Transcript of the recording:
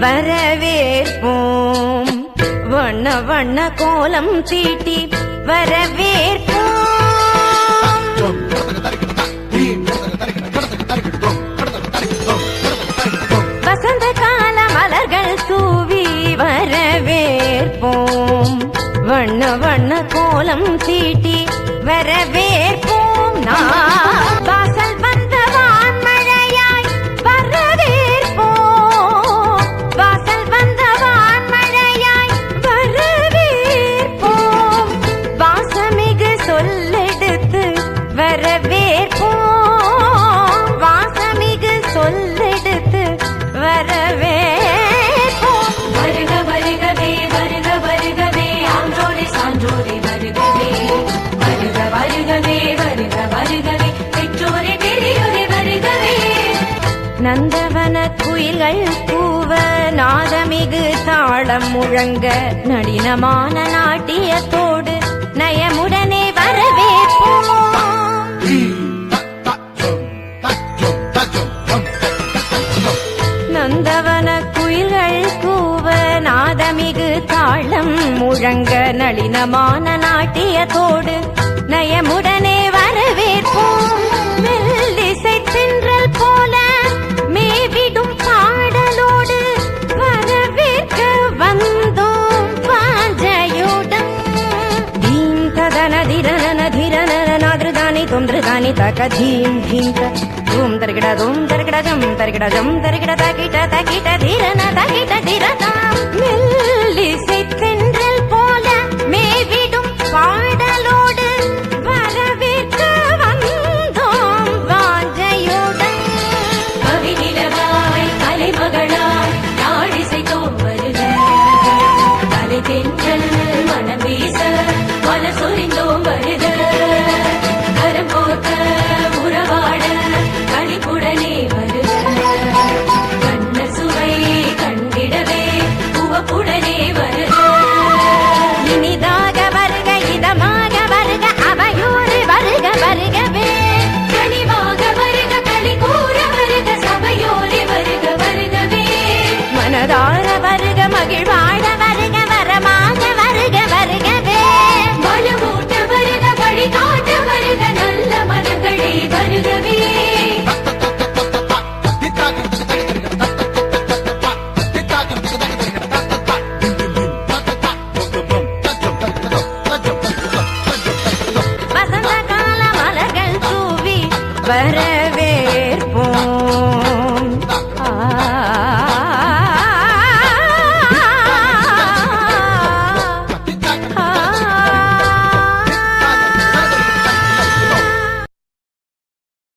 வரவேற்போம். வண்ண வண்ண கோலம் தீட்டி வரவேற்போம். வசந்த கால மலர்கள் தூவி வரவேற்போம். வண்ண வண்ண கோலம் தீட்டி வரவேற்போம். வாசல் வந்த வான்மழையாய் வரவேற்போம். வாசல் வந்த வான்மழையாய் வரவேற்போம். வாசமிகு சொல்லெடுத்து வரவேற்போம். வாசமிகு சொல்லெடுத்து வரவேற்போம். வருக வருகவே வருக வருகவே ஆன்றோரே சான்றோரே வருகவே. வருக வருகவே வருக வருகவே பெற்றோரே பெரியோரே வருகவே. நந்தவன குயில்கள் கூவ நாதமிகு தாளம் முழங்க நளினமான நாட்டியத்தோடு நயமுடனே வரவேற்போம். நந்தவன குயில்கள் கூவ நாதமிகு தாளம் முழங்க நளினமான நாட்டியத்தோடு நயமுடனே வரவேற்போம். மெல்லிசை தென்றல் போல மேவிடும் பாடலோடு வரவேற்க வந்தோம் வாஞ்சையுடன். தீம் ததன திரன திரன நாதிருதானி தொந்திருதானி தக தீம் தீம் தூம் தருகிட தூம் தருகிட ஜம் தருகிட ஜம் தருகிட தகிட தகிட திரன தகிட திரதா. மெல்லிசை தென்றல் போல மேவிடும் பாடலோடு வரவேற்க வந்தோம் வாஞ்சையுடன். கவி நிலவாய் கலைமகளாய் நாடிசைத்தோம் வருக. கலை தென்றல் மனம் வீச மலர் சொரிந்தோம் வருக. கரம் கோர்க்க உறவாட களிப்புடனே வருக. கண்ண சுவை கண்டிடவே உவப்புடனே வருக. இனிதாக வருக இதமாக வருக அவையோடு வருக வருகவே. கனிவாக வருக களி கூற வருக சபையோரே வருக வருகவே. மனதார வருக மகிழ்வாழ வருக வரமாக வருக வருகவே. வலுவூட்ட வருக வழி காட்ட வருக நல்ல மனங்களே வருகவே. வசந்த கால மலர்கள் தூவி வர